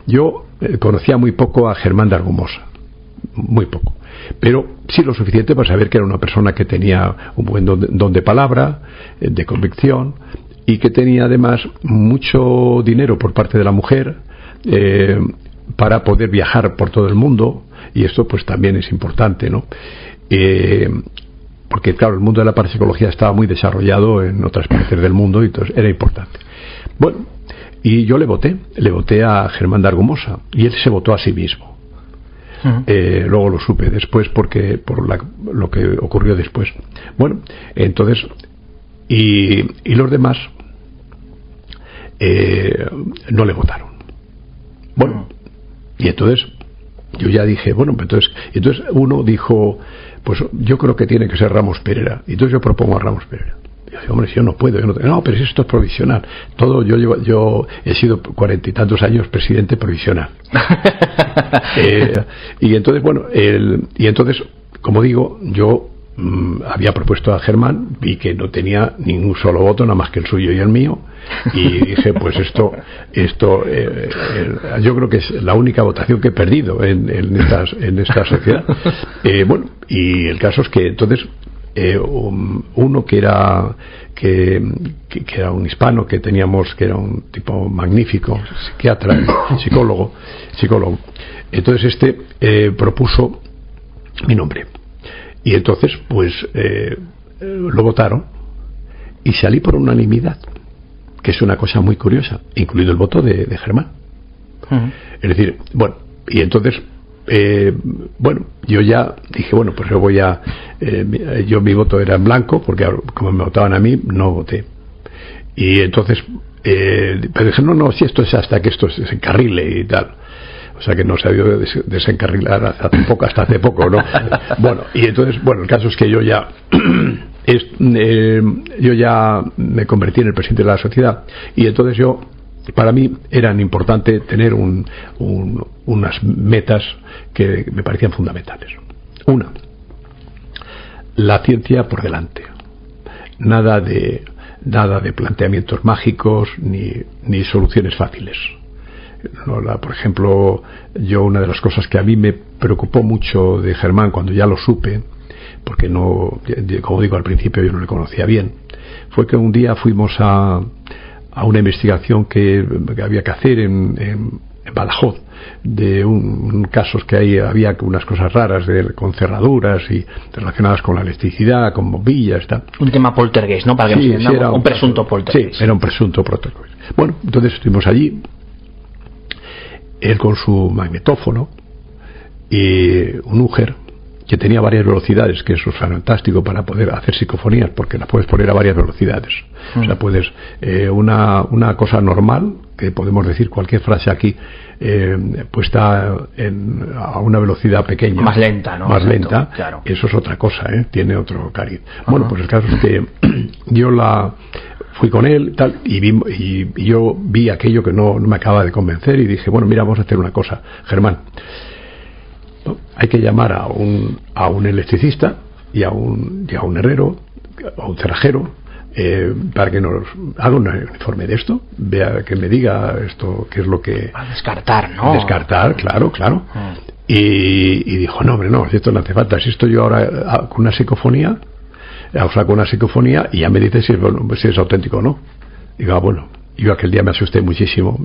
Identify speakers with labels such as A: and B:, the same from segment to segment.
A: yo conocía muy poco a Germán de Argumosa, muy poco, pero sí lo suficiente para saber que era una persona que tenía un buen don de palabra, de convicción, y que tenía además mucho dinero por parte de la mujer para poder viajar por todo el mundo, y esto pues también es importante, ¿no? Porque claro, el mundo de la parapsicología estaba muy desarrollado en otras partes del mundo y entonces era importante. Bueno, y yo le voté a Germán de Argumosa, y él se votó a sí mismo. Luego lo supe después por lo que ocurrió después. Bueno, entonces y los demás no le votaron. Bueno, y entonces yo ya dije, bueno, entonces uno dijo, pues yo creo que tiene que ser Ramos Perera, y entonces yo propongo a Ramos Perera. Yo digo, hombre, si yo no puedo, no, pero si esto es provisional. Yo he sido 40 y tantos años presidente provisional. Y entonces, bueno, como digo, yo había propuesto a Germán, vi que no tenía ningún solo voto, nada más que el suyo y el mío, y dije, pues esto yo creo que es la única votación que he perdido en esta sociedad. Bueno, y el caso es que entonces uno que era un hispano que teníamos, que era un tipo magnífico, psiquiatra, psicólogo, entonces propuso mi nombre, y entonces pues lo votaron y salí por unanimidad, que es una cosa muy curiosa, incluido el voto de Germán. Es decir, bueno, y entonces bueno, yo ya dije, bueno, pues yo voy a mi voto era en blanco, porque como me votaban a mí, no voté. Y entonces pero dije, no, si esto es hasta que esto se desencarrile y tal. O sea que no se ha sabido desencarrilar hasta hace poco, ¿no? Bueno, y entonces, bueno, el caso es que yo ya me convertí en el presidente de la sociedad, y entonces para mí eran importante tener unas metas que me parecían fundamentales. Una, la ciencia por delante, nada de planteamientos mágicos ni soluciones fáciles. Por ejemplo, una de las cosas que a mí me preocupó mucho de Germán cuando ya lo supe, porque como digo al principio yo no le conocía bien, fue que un día fuimos a una investigación que había que hacer en Badajoz, de casos que había unas cosas raras con cerraduras y relacionadas con la electricidad, con bombillas, tal.
B: Un tema poltergeist, ¿no? Para que nos entendamos, un presunto poltergeist.
A: Sí, era un presunto poltergeist. Bueno, entonces estuvimos allí, él con su magnetófono y un Uger que tenía varias velocidades, que eso es fantástico para poder hacer psicofonías, porque las puedes poner a varias velocidades. O sea, puedes una cosa normal, que podemos decir cualquier frase aquí puesta a una velocidad pequeña,
B: más lenta, ¿no?
A: Más
B: Exacto,
A: lenta,
B: claro. Eso
A: es otra cosa, tiene otro cariz. Bueno, pues el caso es que yo fui con él tal, y yo vi aquello que no me acababa de convencer, y dije, bueno, mira, vamos a hacer una cosa, Germán. Hay que llamar a un electricista y a un herrero, a un cerrajero, para que nos haga un informe de esto, vea, que me diga esto, qué es lo que...
B: A descartar, ¿no?
A: Descartar, claro. Y dijo, no, hombre, no, si esto no hace falta, si esto yo ahora con una psicofonía, saco una psicofonía y ya me dice si es auténtico o no. Digo, bueno. Yo aquel día me asusté muchísimo,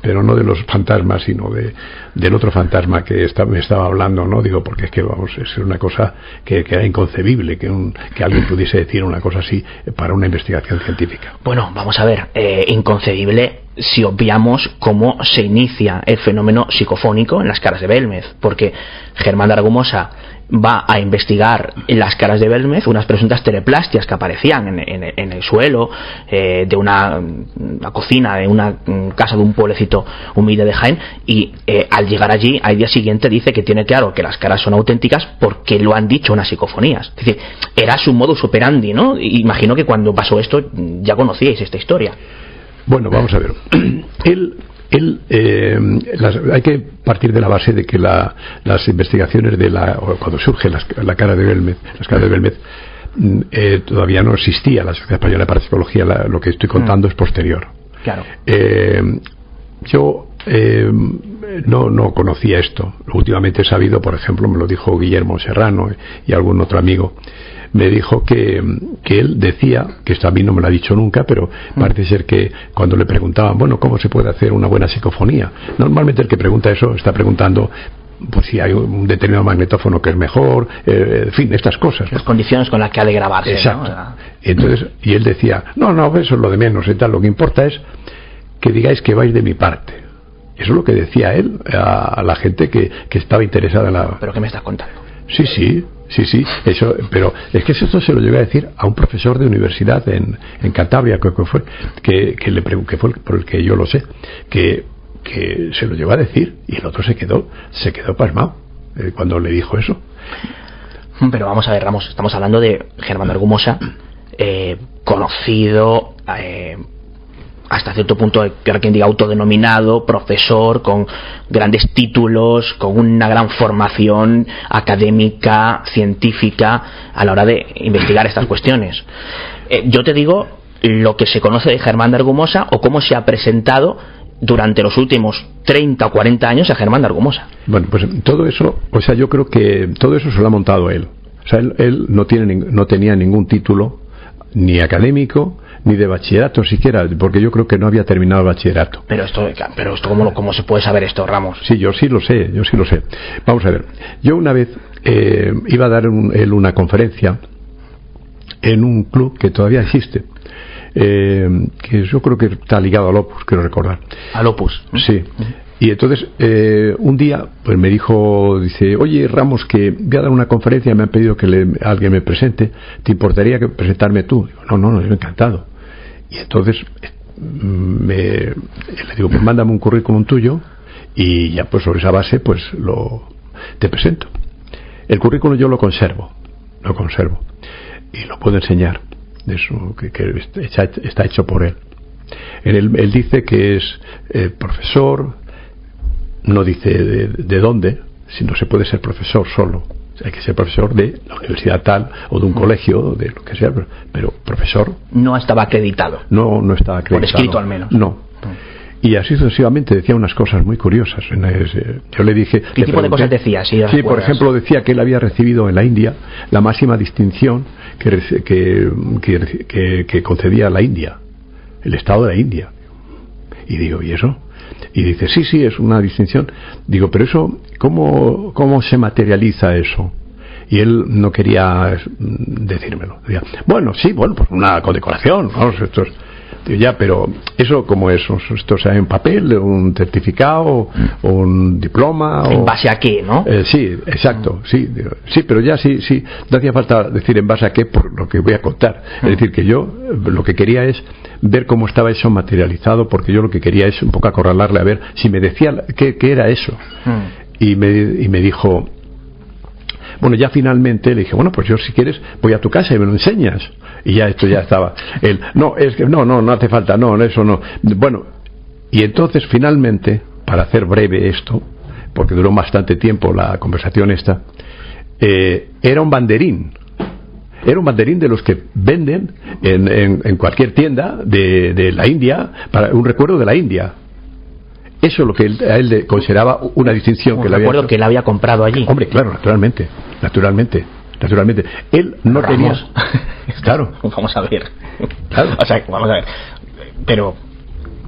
A: pero no de los fantasmas, sino del otro fantasma que me estaba hablando, ¿no? Digo, porque es que es una cosa que era inconcebible que alguien pudiese decir una cosa así para una investigación científica.
B: Bueno, vamos a ver, inconcebible si obviamos cómo se inicia el fenómeno psicofónico en las caras de Belmez, porque Germán de Argumosa va a investigar en las caras de Belmez unas presuntas teleplastias que aparecían en el suelo de una cocina de una casa de un pueblecito humilde de Jaén, y al llegar allí al día siguiente dice que tiene claro que las caras son auténticas porque lo han dicho unas psicofonías. Es decir, era su modus operandi, ¿no? Imagino que cuando pasó esto ya conocíais esta historia.
A: Bueno, vamos a ver. Hay que partir de la base de que las investigaciones cuando surge la cara de Belmez, las caras de Belmez, todavía no existía la Sociedad Española de Parapsicología. Lo que estoy contando es posterior.
B: Claro.
A: Yo no conocía esto. Últimamente he sabido, por ejemplo, me lo dijo Guillermo Serrano y algún otro amigo, me dijo que él decía, que esto a mí no me lo ha dicho nunca, pero parece ser que cuando le preguntaban, bueno, ¿cómo se puede hacer una buena psicofonía? Normalmente el que pregunta eso está preguntando pues si hay un determinado magnetófono que es mejor, en fin, estas cosas, ¿no?
B: Las condiciones con las que ha de grabarse.
A: Exacto.
B: ¿no?
A: Entonces, y él decía, no, eso es lo de menos y tal, lo que importa es que digáis que vais de mi parte. Eso es lo que decía él a la gente que estaba interesada en la...
B: ¿Pero qué me estás contando?
A: Sí, eso, pero es que esto se lo llegué a decir a un profesor de universidad en Cantabria, creo que fue, que fue por el que yo lo sé, que se lo llegó a decir, y el otro se quedó pasmado cuando le dijo eso.
B: Pero vamos a ver, Ramos, estamos hablando de Germán de Argumosa, conocido, hasta cierto punto, que quien diga autodenominado, profesor, con grandes títulos, con una gran formación académica, científica, a la hora de investigar estas cuestiones. Yo te digo lo que se conoce de Germán de Argumosa, o cómo se ha presentado durante los últimos 30 o 40 años a Germán de Argumosa.
A: Bueno, pues todo eso, o sea, yo creo que todo eso se lo ha montado él. O sea, él no tenía ningún título, ni académico, ni de bachillerato siquiera, porque yo creo que no había terminado el bachillerato.
B: Pero esto ¿cómo se puede saber esto, Ramos?
A: Sí, yo sí lo sé. Vamos a ver, yo una vez iba a dar él una conferencia en un club que todavía existe, que yo creo que está ligado al Opus, quiero recordar.
B: ¿Al Opus?
A: Sí. Y entonces un día pues me dice, oye Ramos, que voy a dar una conferencia, me han pedido que alguien me presente, ¿te importaría que presentarme tú? Digo, no, yo encantado. Y entonces le digo, pues mándame un currículum tuyo y ya pues sobre esa base pues te presento. El currículum yo lo conservo y lo puedo enseñar, de eso que está hecho por él. Él dice que es profesor, no dice de dónde, si no se puede ser profesor solo, hay que ser profesor de la universidad tal o de un colegio, de lo que sea, pero profesor.
B: No estaba acreditado.
A: No estaba acreditado.
B: Por escrito al menos.
A: No. Y así sucesivamente decía unas cosas muy curiosas. Yo le dije...
B: ¿Qué tipo de cosas decía? Sí,
A: por ejemplo, decía que él había recibido en la India la máxima distinción que concedía la India, el Estado de la India. Y digo, ¿y eso? Y dice, sí, es una distinción. Digo, pero eso, ¿cómo se materializa eso? Y él no quería decírmelo. Decía, pues una condecoración, ¿no? Esto es, digo, ya, pero ¿eso cómo es? ¿Esto sea en papel, un certificado, un diploma?
B: ¿En base a qué, no?
A: Sí, exacto, sí, pero ya sí, no hacía falta decir en base a qué por lo que voy a contar. Es decir, que yo lo que quería es ver cómo estaba eso materializado, porque yo lo que quería es un poco acorralarle a ver si me decía qué era eso. Y me dijo, bueno, ya finalmente le dije, bueno, pues yo si quieres voy a tu casa y me lo enseñas. Y ya esto ya estaba. Él, no hace falta, eso no. Bueno, y entonces finalmente, para hacer breve esto, porque duró bastante tiempo la conversación esta, era un banderín. Era un banderín de los que venden en cualquier tienda de la India, para un recuerdo de la India. Eso es lo que a él le consideraba una distinción.
B: Un recuerdo que él había comprado allí.
A: Hombre, claro, naturalmente. Él no tenía... Claro.
B: Vamos a ver.
A: Claro.
B: O sea, vamos a ver. Pero,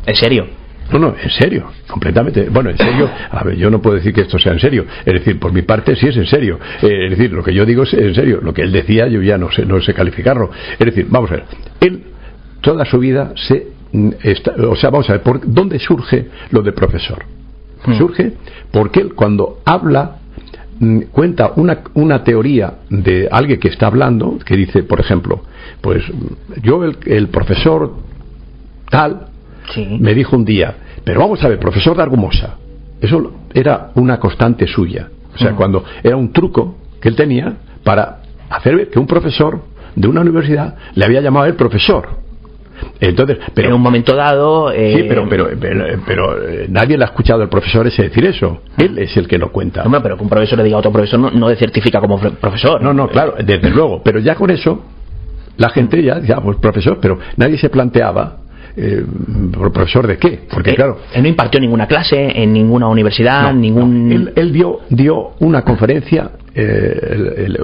B: ¿en serio?
A: No, en serio, completamente. Bueno, en serio, a ver, yo no puedo decir que esto sea en serio. Es decir, por mi parte sí es en serio. Es decir, lo que yo digo es en serio. Lo que él decía yo ya no sé calificarlo. Es decir, vamos a ver. Él, toda su vida vamos a ver, ¿dónde surge lo de profesor? Surge porque él cuando habla cuenta una teoría de alguien que está hablando, que dice, por ejemplo, pues yo el profesor tal me dijo un día, pero vamos a ver, profesor de Argumosa, eso era una constante suya, o sea, cuando era un truco que él tenía para hacer ver que un profesor de una universidad le había llamado a él profesor. Entonces, pero
B: en un momento dado
A: sí, pero nadie le ha escuchado al profesor ese decir eso. Él es el que lo cuenta.
B: No, pero que un profesor le diga a otro profesor no le certifica como profesor.
A: No, claro, desde luego. Pero ya con eso la gente ya pues profesor, pero nadie se planteaba ¿Profesor de qué? Porque claro...
B: Él no impartió ninguna clase en ninguna universidad,
A: Él dio una conferencia,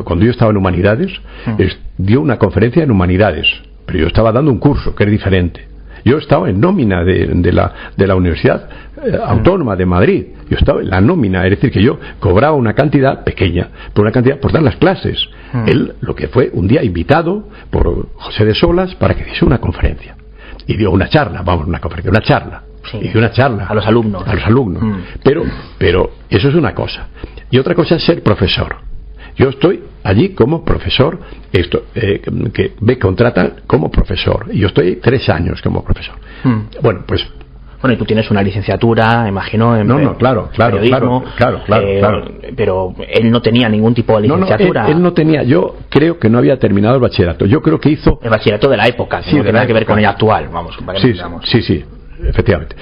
A: cuando yo estaba en Humanidades, dio una conferencia en Humanidades, pero yo estaba dando un curso, que es diferente. Yo estaba en nómina de la Universidad Autónoma de Madrid. Yo estaba en la nómina, es decir, que yo cobraba una cantidad pequeña, por dar las clases. Él, lo que fue un día invitado por José de Solas para que diese una conferencia. Y dio una charla, una charla.
B: Sí.
A: Y dio una charla.
B: A los alumnos.
A: Pero eso es una cosa. Y otra cosa es ser profesor. Yo estoy allí como profesor, que me contratan como profesor. Y yo estoy 3 años como profesor. Bueno, pues...
B: Bueno, y tú tienes una licenciatura, imagino, en periodismo.
A: Claro.
B: Pero él no tenía ningún tipo de licenciatura.
A: Él no tenía, yo creo que no había terminado el bachillerato. Yo creo que hizo...
B: El bachillerato de la época, que no tiene nada que ver con el actual, vamos.
A: Sí, efectivamente.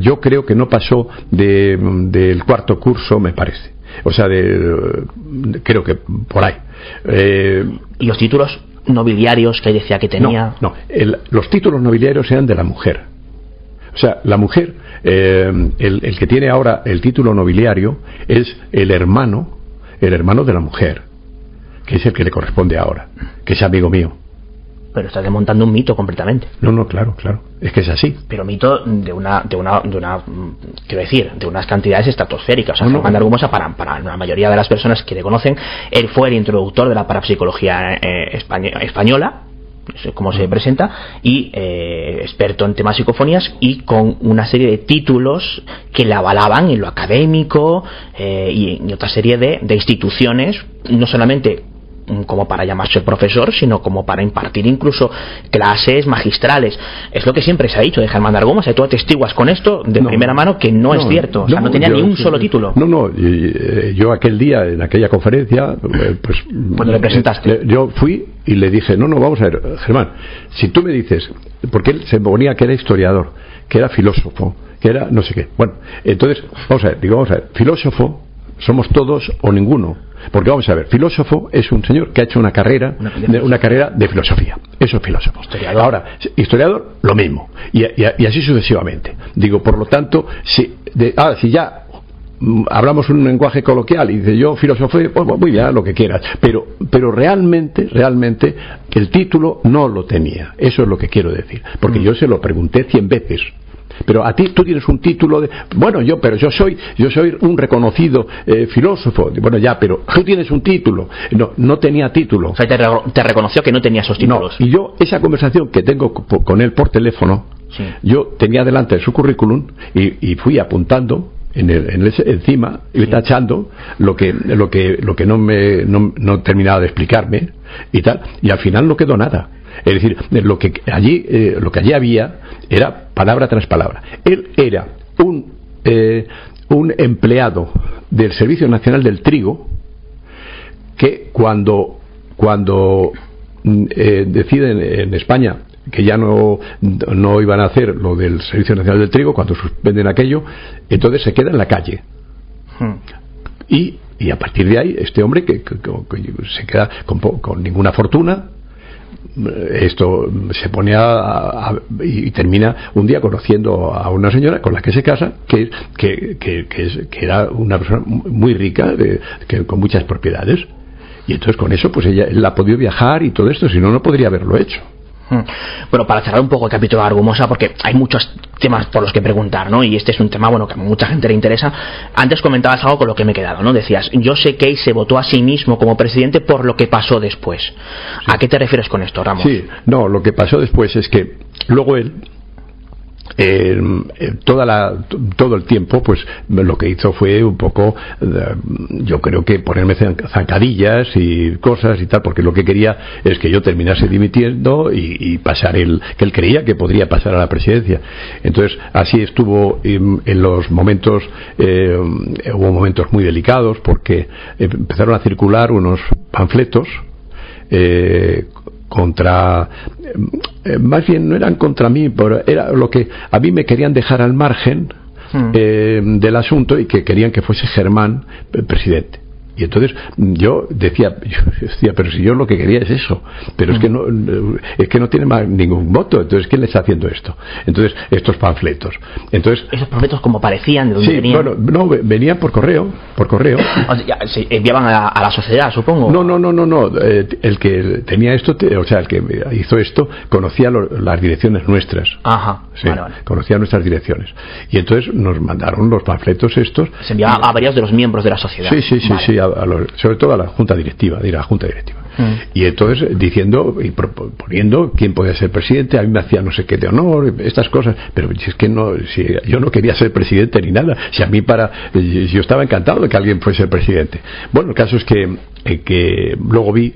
A: Yo creo que no pasó del 4º curso, me parece. O sea, creo que por ahí.
B: ¿Y los títulos nobiliarios que decía que tenía?
A: Los títulos nobiliarios eran de la mujer. O sea, la mujer, el que tiene ahora el título nobiliario es el hermano de la mujer, que es el que le corresponde ahora, que es amigo mío.
B: Pero estás desmontando un mito completamente.
A: No, claro. Es que es así.
B: Pero mito de una quiero decir, de unas cantidades estratosféricas. O sea, Germán de Argumosa, para la mayoría de las personas que le conocen, él fue el introductor de la parapsicología española, como se presenta, y experto en temas psicofonías, y con una serie de títulos que le avalaban en lo académico, y en otra serie de instituciones, no solamente como para llamarse profesor, sino como para impartir incluso clases magistrales. Es lo que siempre se ha dicho de Germán de Argumosa, y tú atestiguas con esto de primera mano que no es cierto. O sea, no tenía ni un solo título.
A: Yo aquel día, en aquella conferencia, pues
B: cuando le presentaste,
A: yo fui y le dije, vamos a ver, Germán, si tú me dices, porque él se ponía que era historiador, que era filósofo, que era no sé qué. Bueno, entonces, vamos a ver, filósofo somos todos o ninguno. Porque vamos a ver, filósofo es un señor que ha hecho una carrera de filosofía. Eso es filósofo. Ahora, historiador, lo mismo. Y así sucesivamente. Digo, por lo tanto, si ya hablamos un lenguaje coloquial y dice yo filosofía, pues muy bien, lo que quieras. Pero realmente el título no lo tenía. Eso es lo que quiero decir. Porque yo se lo pregunté 100 veces. Pero a ti, tú tienes un título de... Bueno, yo soy un reconocido filósofo. Bueno, ya, pero tú tienes un título. No tenía título.
B: O sea, te reconoció que no tenía esos títulos.
A: No, y yo, esa conversación que tengo con él por teléfono, yo tenía delante su currículum y fui apuntando encima y tachando lo que no terminaba de explicarme y tal, y al final no quedó nada. Es decir, lo que allí había era palabra tras palabra. Él era un empleado del Servicio Nacional del Trigo que cuando deciden en España que ya no iban a hacer lo del Servicio Nacional del Trigo, cuando suspenden aquello, entonces se queda en la calle. Y a partir de ahí este hombre que se queda con ninguna fortuna, esto se pone y termina un día conociendo a una señora con la que se casa que era una persona muy rica, con muchas propiedades, y entonces con eso pues él ha podido viajar y todo esto, si no podría haberlo hecho.
B: Bueno, para cerrar un poco el capítulo de Argumosa, porque hay muchos temas por los que preguntar, ¿no? Y este es un tema, bueno, que a mucha gente le interesa. Antes comentabas algo con lo que me he quedado, ¿no? Decías, yo sé que él se votó a sí mismo como presidente por lo que pasó después. Sí. ¿A qué te refieres con esto, Ramos?
A: Sí, lo que pasó después es que luego él todo el tiempo pues lo que hizo fue un poco, yo creo que ponerme zancadillas y cosas y tal, porque lo que quería es que yo terminase dimitiendo y pasar que él creía que podría pasar a la presidencia. Entonces así estuvo en los momentos, hubo momentos muy delicados porque empezaron a circular unos panfletos contra, más bien no eran contra mí, pero era lo que a mí me querían dejar al margen del asunto, y que querían que fuese Germán presidente. Y entonces yo decía, pero si yo lo que quería es eso, pero es que no tiene más ningún voto, entonces ¿quién le está haciendo esto? Entonces estos panfletos. Entonces
B: esos panfletos como parecían, ¿de dónde
A: sí,
B: venían?
A: Bueno, no, venían por correo.
B: O sea, se enviaban a la sociedad, supongo.
A: No. El que tenía esto, o sea, el que hizo esto, conocía las direcciones nuestras.
B: Ajá.
A: Sí,
B: vale.
A: conocía nuestras direcciones. Y entonces nos mandaron los panfletos estos.
B: Se enviaba a varios de los miembros de la sociedad.
A: Sí, sobre todo a la junta directiva, y entonces diciendo y proponiendo quién podía ser presidente. A mí me hacía no sé qué de honor, estas cosas, pero si es que yo no quería ser presidente ni nada, si a mí yo estaba encantado de que alguien fuese el presidente. Bueno, el caso es que luego vi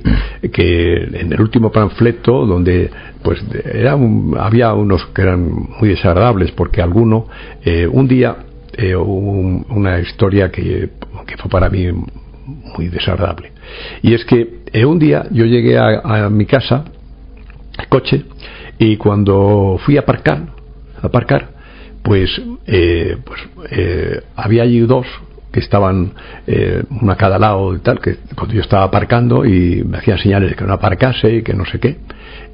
A: que en el último panfleto, donde pues había unos que eran muy desagradables, porque alguno un día hubo una historia que fue para mí muy desagradable, y es que un día yo llegué a mi casa, coche, y cuando fui a aparcar, pues había allí dos que estaban uno a cada lado y tal, que cuando yo estaba aparcando y me hacían señales de que no aparcase y que no sé qué,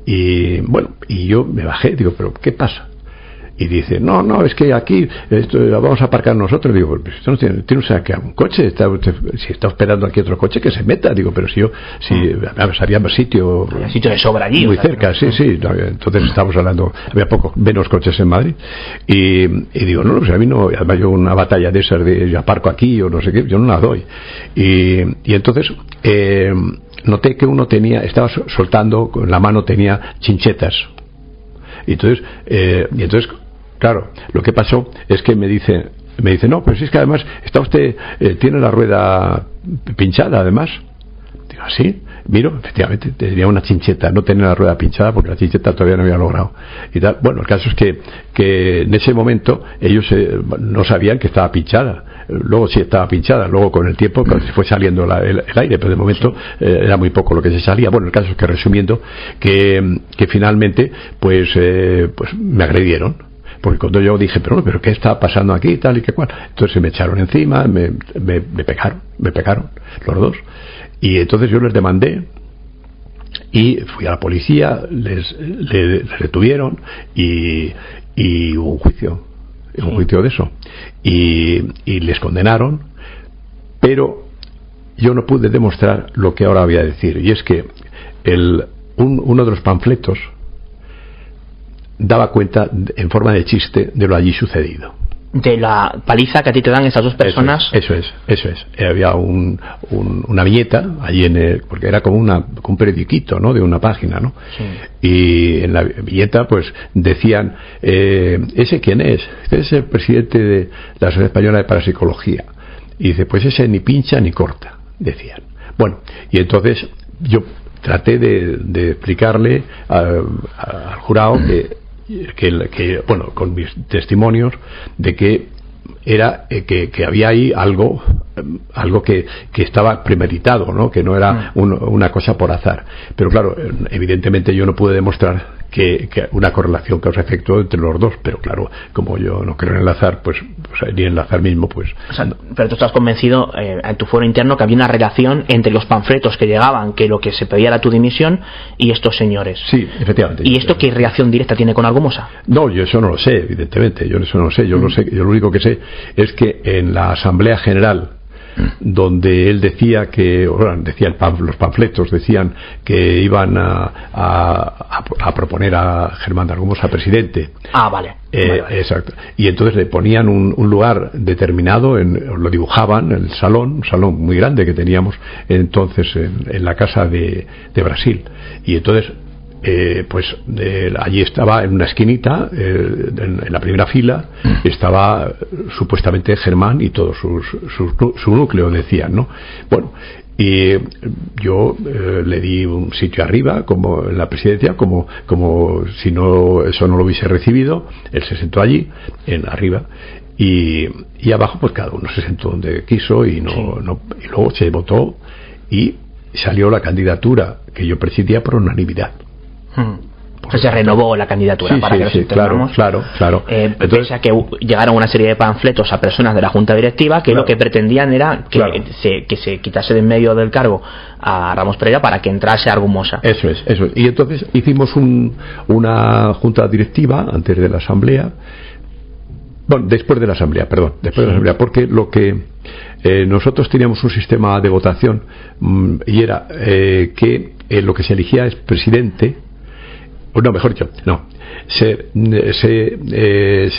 A: y bueno, y yo me bajé, digo, pero ¿qué pasa? Y dice, no, es que aquí vamos a aparcar nosotros. Digo, pues usted no tiene que un coche, si está esperando aquí otro coche, que se meta. Digo, pero si había más sitio
B: de sobra allí,
A: muy cerca, sí. Entonces estábamos hablando, había menos coches en Madrid, y digo, no, pues a mí no, además yo una batalla de esas de yo aparco aquí o no sé qué, yo no la doy. Y entonces noté que uno estaba soltando, con la mano tenía chinchetas. Y entonces claro, lo que pasó es que me dice, no, pero si es que además está usted, tiene la rueda pinchada además. Digo, ¿sí? Miro, efectivamente, tenía una chincheta, no tenía la rueda pinchada porque la chincheta todavía no había logrado. Y tal. Bueno, el caso es que en ese momento ellos no sabían que estaba pinchada. Luego sí estaba pinchada, luego con el tiempo se fue saliendo el aire, pero de momento era muy poco lo que se salía. Bueno, el caso es que, resumiendo, que finalmente pues me agredieron, porque cuando yo dije, pero ¿qué está pasando aquí y tal y qué cual? Entonces se me echaron encima, me pegaron los dos, y entonces yo les demandé y fui a la policía, les retuvieron y hubo un juicio de eso, y les condenaron, pero yo no pude demostrar lo que ahora voy a decir, y es que uno de los panfletos daba cuenta en forma de chiste de lo allí sucedido,
B: de la paliza que a ti te dan estas dos personas.
A: Eso es. Había una viñeta allí porque era como un periodiquito, ¿no? De una página, ¿no? Sí. Y en la viñeta pues decían, ¿ese quién es? Este es el presidente de la Sociedad Española de Parapsicología. Y dice, pues ese ni pincha ni corta, decían. Bueno, y entonces yo traté de explicarle al jurado que bueno, con mis testimonios, de que era que había ahí algo que estaba premeditado, ¿no? Que no era una cosa por azar. Pero claro, evidentemente yo no pude demostrar que una correlación causa-efecto entre los dos, pero claro, como yo no creo en el azar, pues ni en el azar mismo, pues...
B: O sea, pero tú estás convencido en tu foro interno que había una relación entre los panfletos que llegaban, que lo que se pedía era tu dimisión, y estos señores.
A: Sí, efectivamente.
B: ¿Y esto qué reacción directa tiene con Argumosa?
A: No, yo eso no lo sé, evidentemente, yo eso no lo sé. Yo lo único que sé es que en la Asamblea General, donde él decía los panfletos decían que iban a proponer a Germán de Argumosa presidente.
B: Vale.
A: Exacto. Y entonces le ponían un lugar determinado, lo dibujaban en el un salón muy grande que teníamos entonces en la casa de Brasil. Y entonces allí estaba en una esquinita, en la primera fila, estaba supuestamente Germán y todo su núcleo, decían, ¿no? Bueno, y yo le di un sitio arriba, como en la presidencia, como si eso no lo hubiese recibido. Él se sentó allí, arriba, y abajo pues cada uno se sentó donde quiso, y luego se votó y salió la candidatura que yo presidía por unanimidad.
B: se renovó la candidatura para que nos entendamos.
A: Claro.
B: Entonces, pese a que llegaron una serie de panfletos a personas de la junta directiva que lo que pretendían era que se quitase de en medio del cargo a Ramos Pereira para que entrase Argumosa.
A: Eso es. Y entonces hicimos una junta directiva antes de la asamblea. Bueno, después de la asamblea, porque lo que nosotros teníamos un sistema de votación y era que lo que se elegía es presidente, o no, mejor dicho, se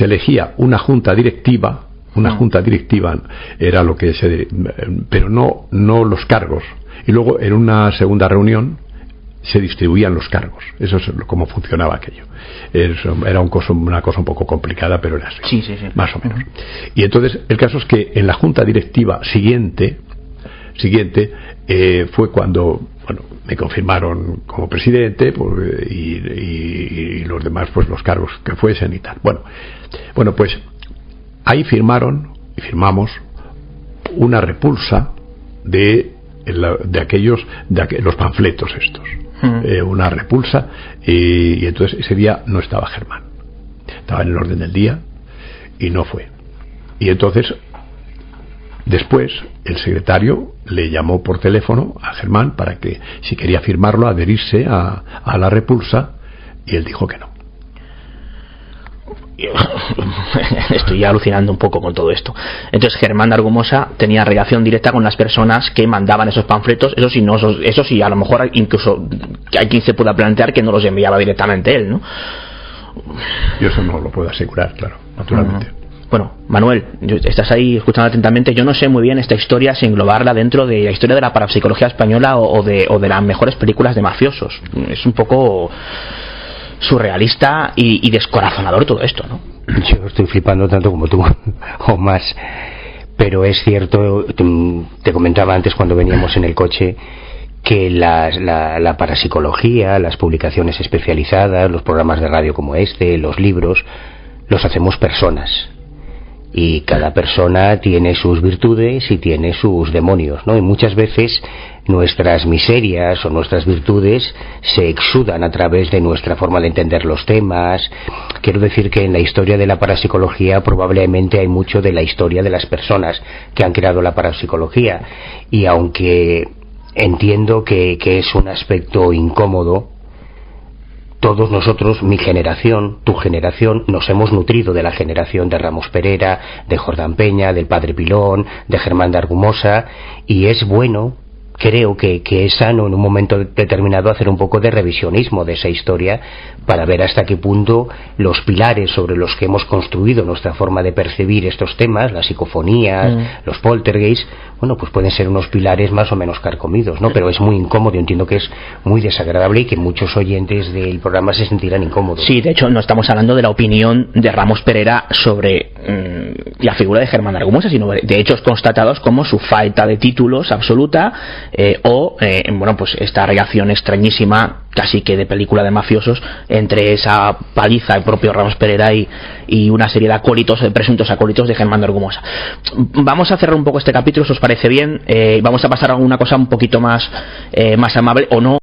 A: elegía una junta directiva. Junta directiva era lo que pero no los cargos, y luego en una segunda reunión se distribuían los cargos. Eso es cómo funcionaba aquello. Era una cosa un poco complicada, pero era así,
B: sí.
A: Más o menos. Y entonces el caso es que en la junta directiva siguiente fue cuando me confirmaron como presidente, y los demás pues los cargos que fuesen y tal. Bueno, pues ahí firmamos una repulsa de los panfletos estos. Una repulsa, y entonces ese día no estaba Germán, estaba en el orden del día y no fue. Y entonces después el secretario le llamó por teléfono a Germán para que si quería firmarlo, adherirse a la repulsa, y él dijo que no.
B: Estoy alucinando un poco con todo esto. Entonces Germán de Argumosa tenía relación directa con las personas que mandaban esos panfletos. Eso sí, a lo mejor incluso hay quien se pueda plantear que no los enviaba directamente él, ¿no?
A: Yo eso no lo puedo asegurar, claro, naturalmente.
B: Bueno, Manuel, estás ahí escuchando atentamente. Yo no sé muy bien esta historia sin englobarla dentro de la historia de la parapsicología española o de las mejores películas de mafiosos. Es un poco surrealista y descorazonador todo esto, ¿no?
C: Yo estoy flipando tanto como tú o más, pero es cierto, te comentaba antes cuando veníamos en el coche que la parapsicología, las publicaciones especializadas, los programas de radio como este, los libros, los hacemos personas, y cada persona tiene sus virtudes y tiene sus demonios, ¿no? Y muchas veces nuestras miserias o nuestras virtudes se exudan a través de nuestra forma de entender los temas. Quiero decir que en la historia de la parapsicología probablemente hay mucho de la historia de las personas que han creado la parapsicología, y aunque entiendo que es un aspecto incómodo, todos nosotros, mi generación, tu generación, nos hemos nutrido de la generación de Ramos Pereira, de Jordán Peña, del Padre Pilón, de Germán de Argumosa, y es bueno, creo que es sano en un momento determinado hacer un poco de revisionismo de esa historia para ver hasta qué punto los pilares sobre los que hemos construido nuestra forma de percibir estos temas, las psicofonías, los poltergeists, pues pueden ser unos pilares más o menos carcomidos, ¿no? Pero es muy incómodo, yo entiendo que es muy desagradable y que muchos oyentes del programa se sentirán incómodos.
B: Sí, de hecho no estamos hablando de la opinión de Ramos Pereira sobre la figura de Germán de Argumosa, sino de hechos constatados como su falta de títulos absoluta, pues esta relación extrañísima, casi que de película de mafiosos, entre esa paliza del propio Ramos Pereira y una serie de acólitos, de presuntos acólitos de Germán de Argumosa. Vamos a cerrar un poco este capítulo, si os parece bien. Vamos a pasar a alguna cosa un poquito más amable, o no.